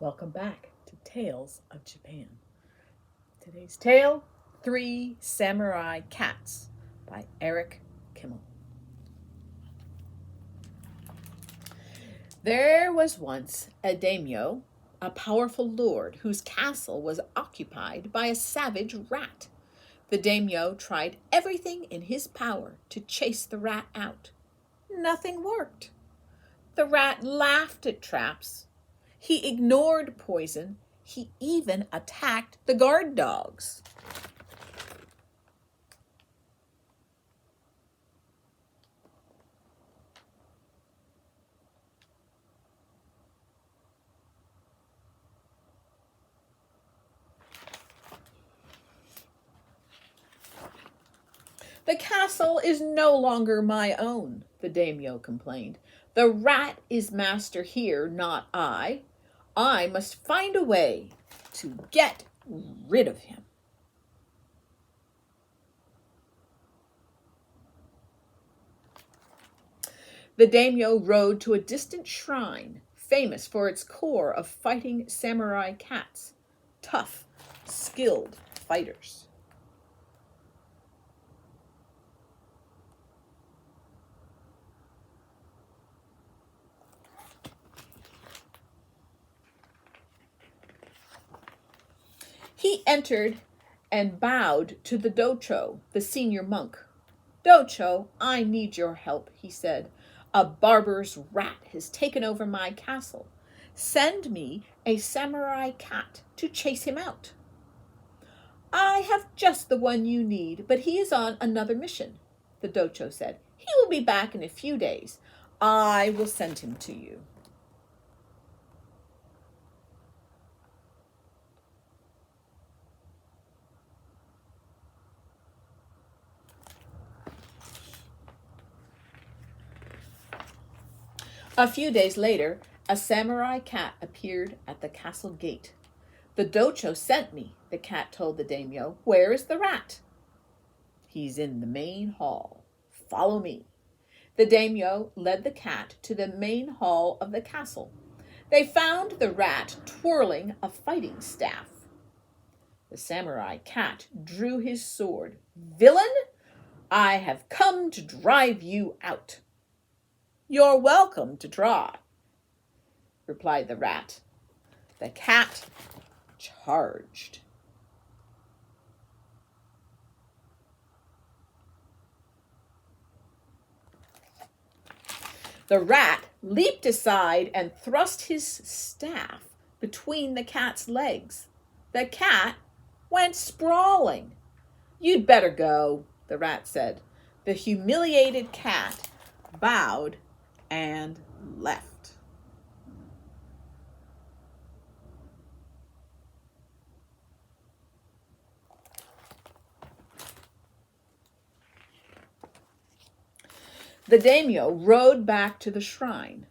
Welcome back to Tales of Japan. Today's tale, Three Samurai Cats by Eric Kimmel. There was once a daimyo, a powerful lord whose castle was occupied by a savage rat. The daimyo tried everything in his power to chase the rat out. Nothing worked. The rat laughed at traps. He ignored poison. He even attacked the guard dogs. The castle is no longer my own, the daimyo complained. The rat is master here, not I. I must find a way to get rid of him. The daimyo rode to a distant shrine, famous for its corps of fighting samurai cats, tough, skilled fighters. He entered and bowed to the docho, the senior monk. Docho, I need your help, he said. A barbarous rat has taken over my castle. Send me a samurai cat to chase him out. I have just the one you need, but he is on another mission, the docho said. He will be back in a few days. I will send him to you. A few days later, a samurai cat appeared at the castle gate. The docho sent me, the cat told the daimyo. Where is the rat? He's in the main hall. Follow me. The daimyo led the cat to the main hall of the castle. They found the rat twirling a fighting staff. The samurai cat drew his sword. Villain, I have come to drive you out. You're welcome to try, replied the rat. The cat charged. The rat leaped aside and thrust his staff between the cat's legs. The cat went sprawling. You'd better go, the rat said. The humiliated cat bowed and left. The daimyo rode back to the shrine.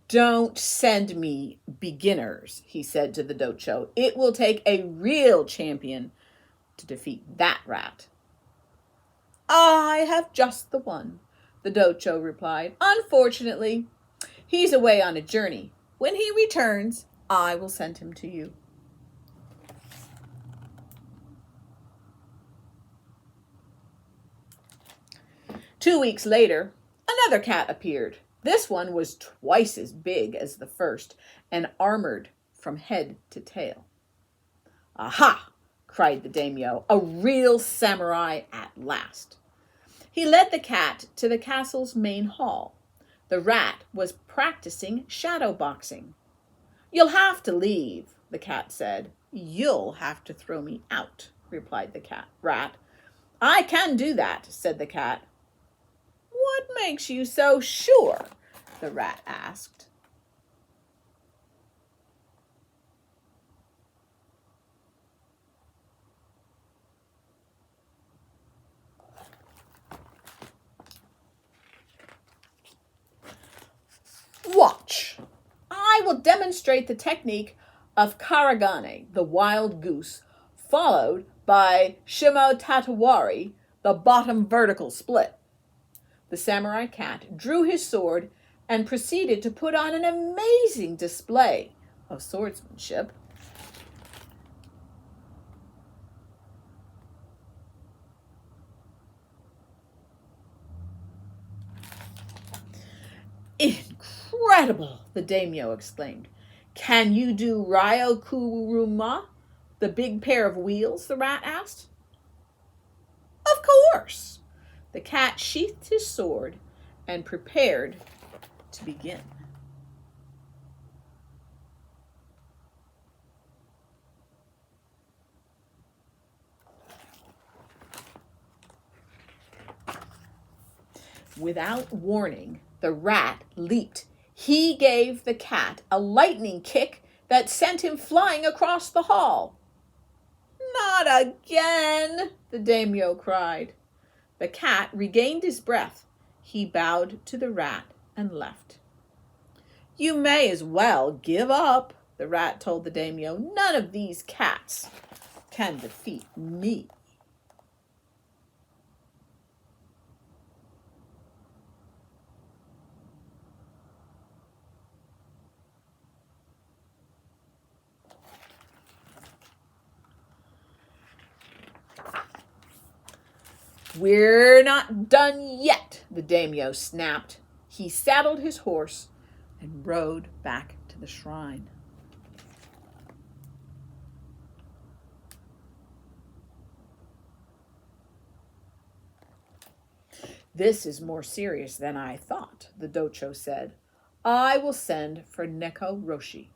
Don't send me beginners, he said to the docho. It will take a real champion to defeat that rat. I have just the one, the docho replied. Unfortunately, he's away on a journey. When he returns, I will send him to you. Two weeks later, another cat appeared. This one was twice as big as the first and armored from head to tail. Aha! Cried the daimyo. A real samurai at last. He led the cat to the castle's main hall. The rat was practicing shadow boxing. You'll have to leave, the cat said. You'll have to throw me out, replied the rat. I can do that, said the cat. What makes you so sure? The rat asked. Watch. I will demonstrate the technique of Karagane, the wild goose, followed by Shimo Tatawari, the bottom vertical split. The samurai cat drew his sword and proceeded to put on an amazing display of swordsmanship. Incredible, the daimyo exclaimed. Can you do Ryokuruma, the big pair of wheels? The rat asked. Of course. The cat sheathed his sword and prepared to begin. Without warning, the rat leaped. He gave the cat a lightning kick that sent him flying across the hall. Not again, the daimyo cried. The cat regained his breath. He bowed to the rat and left. You may as well give up, the rat told the daimyo. None of these cats can defeat me. We're not done yet, the daimyo snapped. He saddled his horse and rode back to the shrine. This is more serious than I thought, the docho said. I will send for Neko Roshi.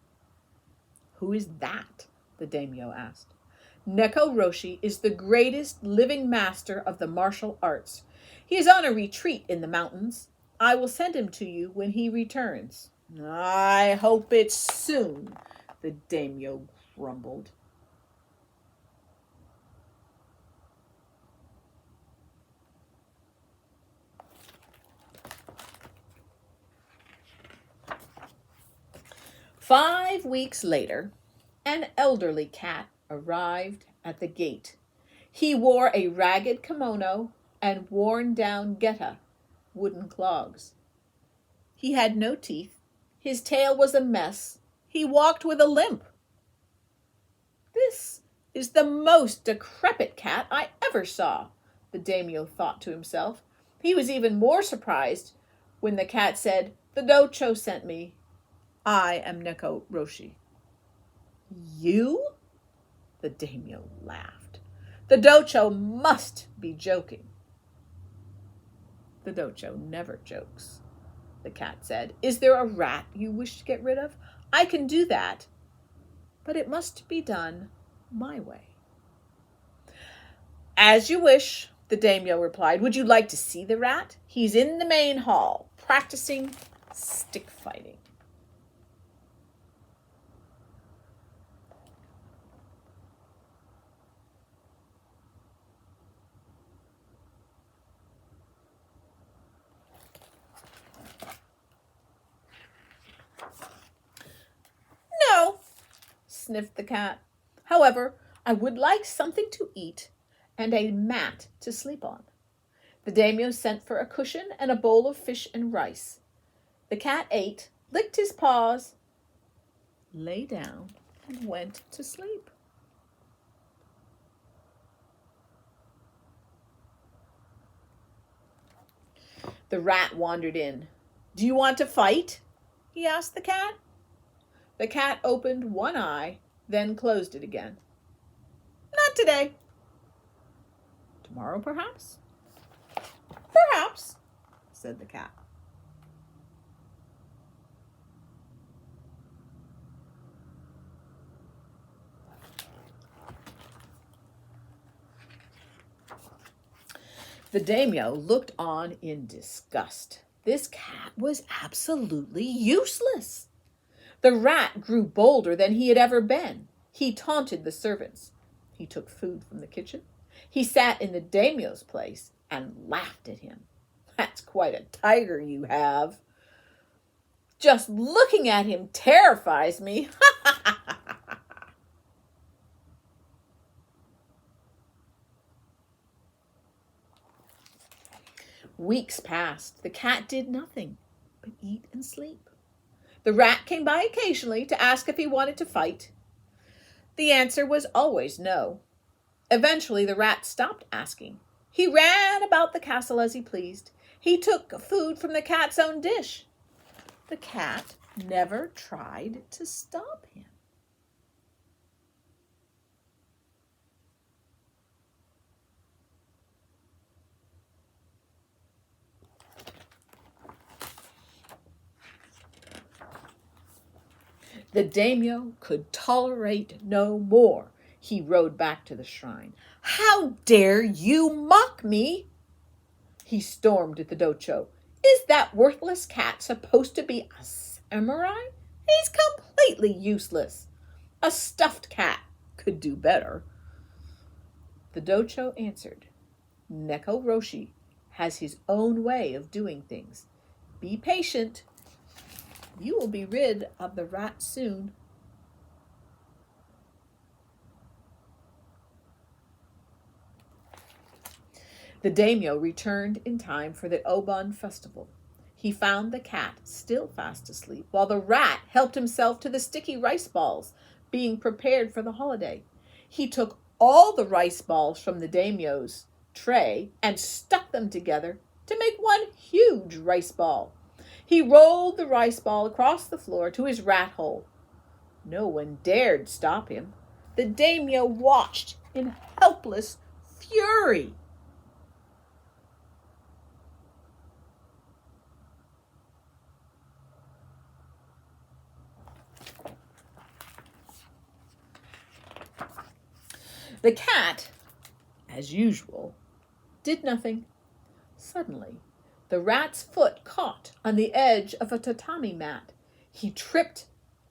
Who is that? The daimyo asked. Neko Roshi is the greatest living master of the martial arts. He is on a retreat in the mountains. I will send him to you when he returns. I hope it's soon, the daimyo grumbled. "5 weeks later, an elderly cat arrived at the gate. He wore a ragged kimono and worn-down geta, wooden clogs. He had no teeth. His tail was a mess. He walked with a limp. This is the most decrepit cat I ever saw, the daimyo thought to himself. He was even more surprised when the cat said, The docho sent me. I am Neko Roshi. You? The daimyo laughed. The docho must be joking. The docho never jokes, the cat said. Is there a rat you wish to get rid of? I can do that, but it must be done my way. As you wish, the daimyo replied. Would you like to see the rat? He's in the main hall, practicing stick fighting. No, sniffed the cat. However, I would like something to eat and a mat to sleep on. The daimyo sent for a cushion and a bowl of fish and rice. The cat ate, licked his paws, lay down, and went to sleep. The rat wandered in. Do you want to fight? He asked the cat. The cat opened one eye, then closed it again. Not today. Tomorrow, perhaps? Perhaps, said the cat. The daimyo looked on in disgust. This cat was absolutely useless. The rat grew bolder than he had ever been. He taunted the servants. He took food from the kitchen. He sat in the daimyo's place and laughed at him. That's quite a tiger you have. Just looking at him terrifies me. Weeks passed. The cat did nothing but eat and sleep. The rat came by occasionally to ask if he wanted to fight. The answer was always no. Eventually, the rat stopped asking. He ran about the castle as he pleased. He took food from the cat's own dish. The cat never tried to stop him. The daimyo could tolerate no more. He rode back to the shrine. How dare you mock me? He stormed at the docho. Is that worthless cat supposed to be a samurai? He's completely useless. A stuffed cat could do better. The docho answered, Neko Roshi has his own way of doing things. Be patient. You will be rid of the rat soon. The daimyo returned in time for the Obon festival. He found the cat still fast asleep, while the rat helped himself to the sticky rice balls being prepared for the holiday. He took all the rice balls from the daimyo's tray and stuck them together to make one huge rice ball. He rolled the rice ball across the floor to his rat hole. No one dared stop him. The daimyo watched in helpless fury. The cat, as usual, did nothing. Suddenly, the rat's foot caught on the edge of a tatami mat. He tripped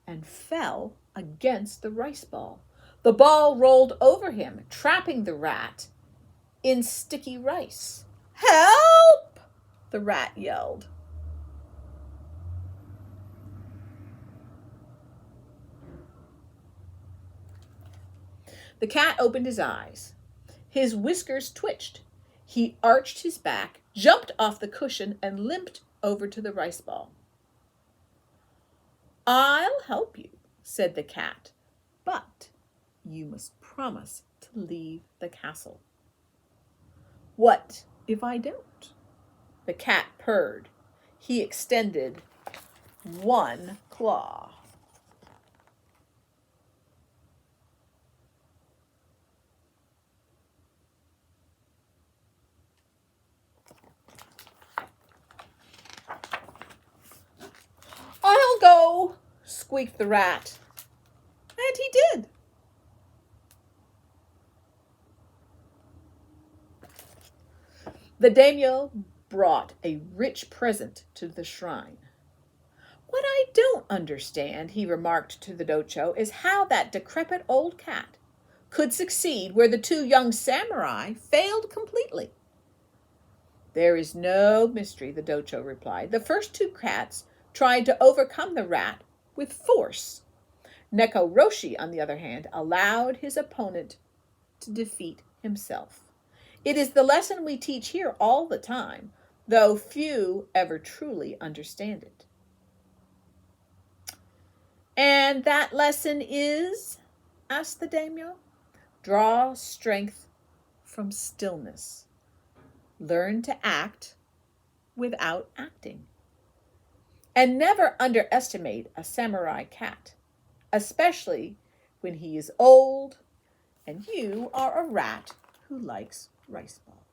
and fell against the rice ball. The ball rolled over him, trapping the rat in sticky rice. Help! The rat yelled. The cat opened his eyes. His whiskers twitched. He arched his back, jumped off the cushion, and limped over to the rice ball. I'll help you, said the cat, but you must promise to leave the castle. What if I don't? The cat purred. He extended one claw. I'll go, squeaked the rat. And he did. The daimyo brought a rich present to the shrine. What I don't understand, he remarked to the docho, is how that decrepit old cat could succeed where the two young samurai failed completely. There is no mystery, the docho replied. The first two cats tried to overcome the rat with force. Neko Roshi, on the other hand, allowed his opponent to defeat himself. It is the lesson we teach here all the time, though few ever truly understand it. And that lesson is, asked the daimyo, draw strength from stillness. Learn to act without acting. And never underestimate a samurai cat, especially when he is old and you are a rat who likes rice balls.